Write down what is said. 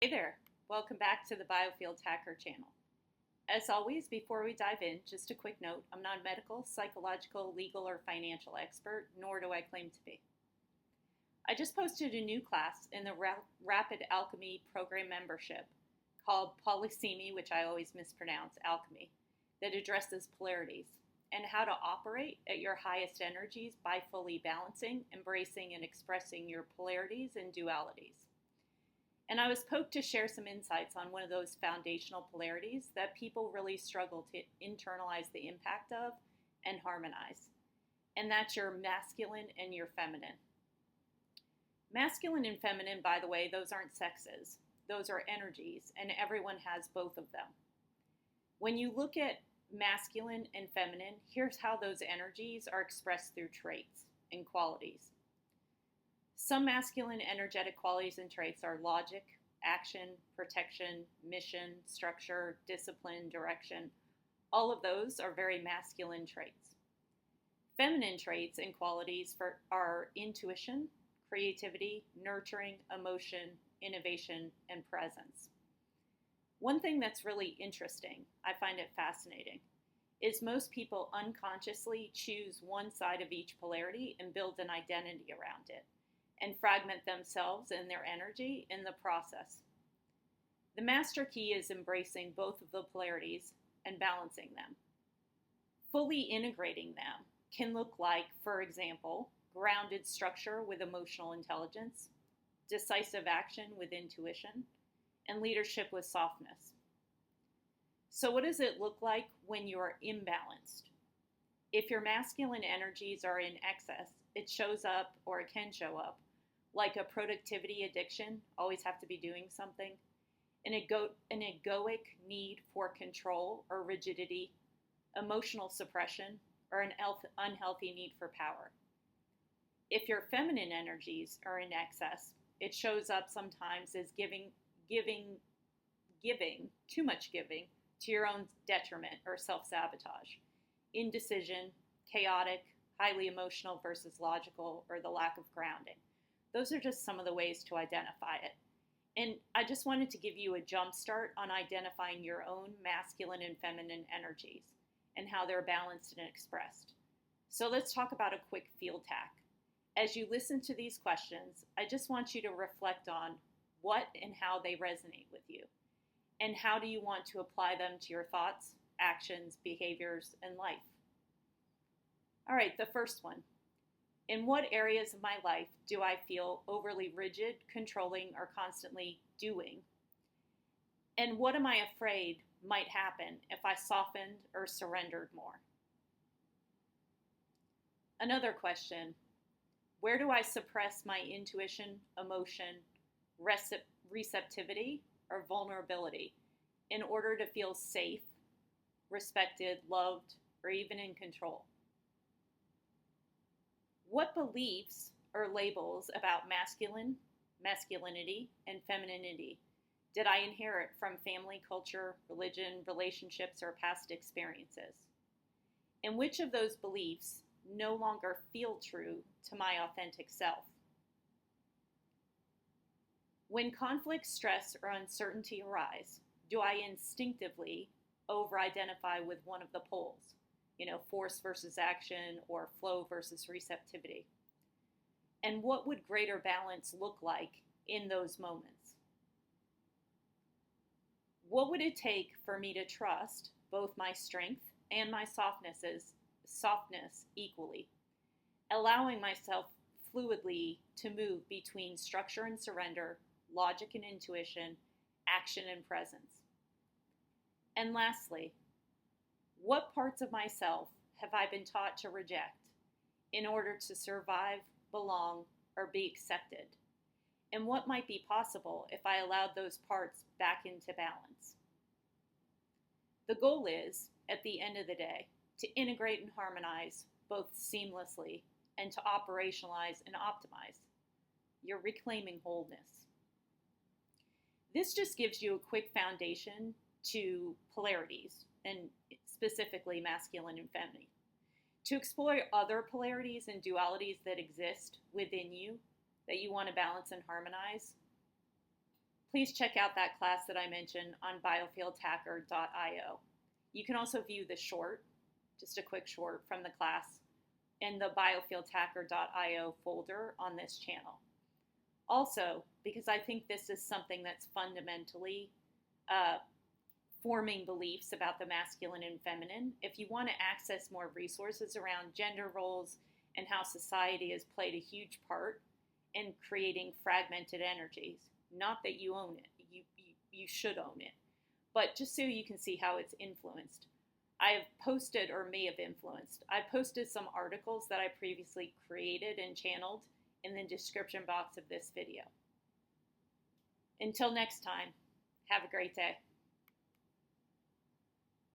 Hey there, welcome back to the Biofield Hacker channel. As always, before we dive in, just a quick note, I'm not a medical, psychological, legal, or financial expert, nor do I claim to be. I just posted a new class in the Rapid Alchemy program membership called Polysemy, which I always mispronounce, alchemy, that addresses polarities and how to operate at your highest energies by fully balancing, embracing, and expressing your polarities and dualities. And I was poked to share some insights on one of those foundational polarities that people really struggle to internalize the impact of and harmonize. And that's your masculine and your feminine. Masculine and feminine, by the way, those aren't sexes. Those are energies, and everyone has both of them. When you look at masculine and feminine, here's how those energies are expressed through traits and qualities. Some masculine energetic qualities and traits are logic, action, protection, mission, structure, discipline, direction. All of those are very masculine traits. Feminine traits and qualities are intuition, creativity, nurturing, emotion, innovation, and presence. One thing that's really interesting, I find it fascinating, is most people unconsciously choose one side of each polarity and build an identity around it, and fragment themselves and their energy in the process. The master key is embracing both of the polarities and balancing them. Fully integrating them can look like, for example, grounded structure with emotional intelligence, decisive action with intuition, and leadership with softness. So what does it look like when you're imbalanced? If your masculine energies are in excess, it shows up, or it can show up, like a productivity addiction, always have to be doing something, an egoic need for control or rigidity, emotional suppression, or an unhealthy need for power. If your feminine energies are in excess, it shows up sometimes as giving, too much giving to your own detriment or self-sabotage, indecision, chaotic, highly emotional versus logical, or the lack of grounding. Those are just some of the ways to identify it. And I just wanted to give you a jump start on identifying your own masculine and feminine energies and how they're balanced and expressed. So let's talk about a quick field tack. As you listen to these questions, I just want you to reflect on what and how they resonate with you, and how do you want to apply them to your thoughts, actions, behaviors, and life. All right, the first one. In what areas of my life do I feel overly rigid, controlling, or constantly doing? And what am I afraid might happen if I softened or surrendered more? Another question. Where do I suppress my intuition, emotion, receptivity, or vulnerability in order to feel safe, respected, loved, or even in control? What beliefs or labels about masculinity, and femininity did I inherit from family, culture, religion, relationships, or past experiences? And which of those beliefs no longer feel true to my authentic self? When conflict, stress, or uncertainty arise, do I instinctively over-identify with one of the poles? Force versus action, or flow versus receptivity. And what would greater balance look like in those moments? What would it take for me to trust both my strength and my softness equally, allowing myself fluidly to move between structure and surrender, logic and intuition, action and presence? And lastly, what parts of myself have I been taught to reject in order to survive, belong, or be accepted? And what might be possible if I allowed those parts back into balance? The goal is, at the end of the day, to integrate and harmonize both seamlessly and to operationalize and optimize. You're reclaiming wholeness. This just gives you a quick foundation to polarities, and specifically masculine and feminine. To explore other polarities and dualities that exist within you that you want to balance and harmonize, please check out that class that I mentioned on biofieldhacker.io. You can also view the short, just a quick short from the class, in the biofieldhacker.io folder on this channel. Also, because I think this is something that's fundamentally forming beliefs about the masculine and feminine, if you want to access more resources around gender roles and how society has played a huge part in creating fragmented energies, not that you own it, you should own it, but just so you can see how it's influenced. I have posted, or may have influenced, I posted some articles that I previously created and channeled in the description box of this video. Until next time, have a great day.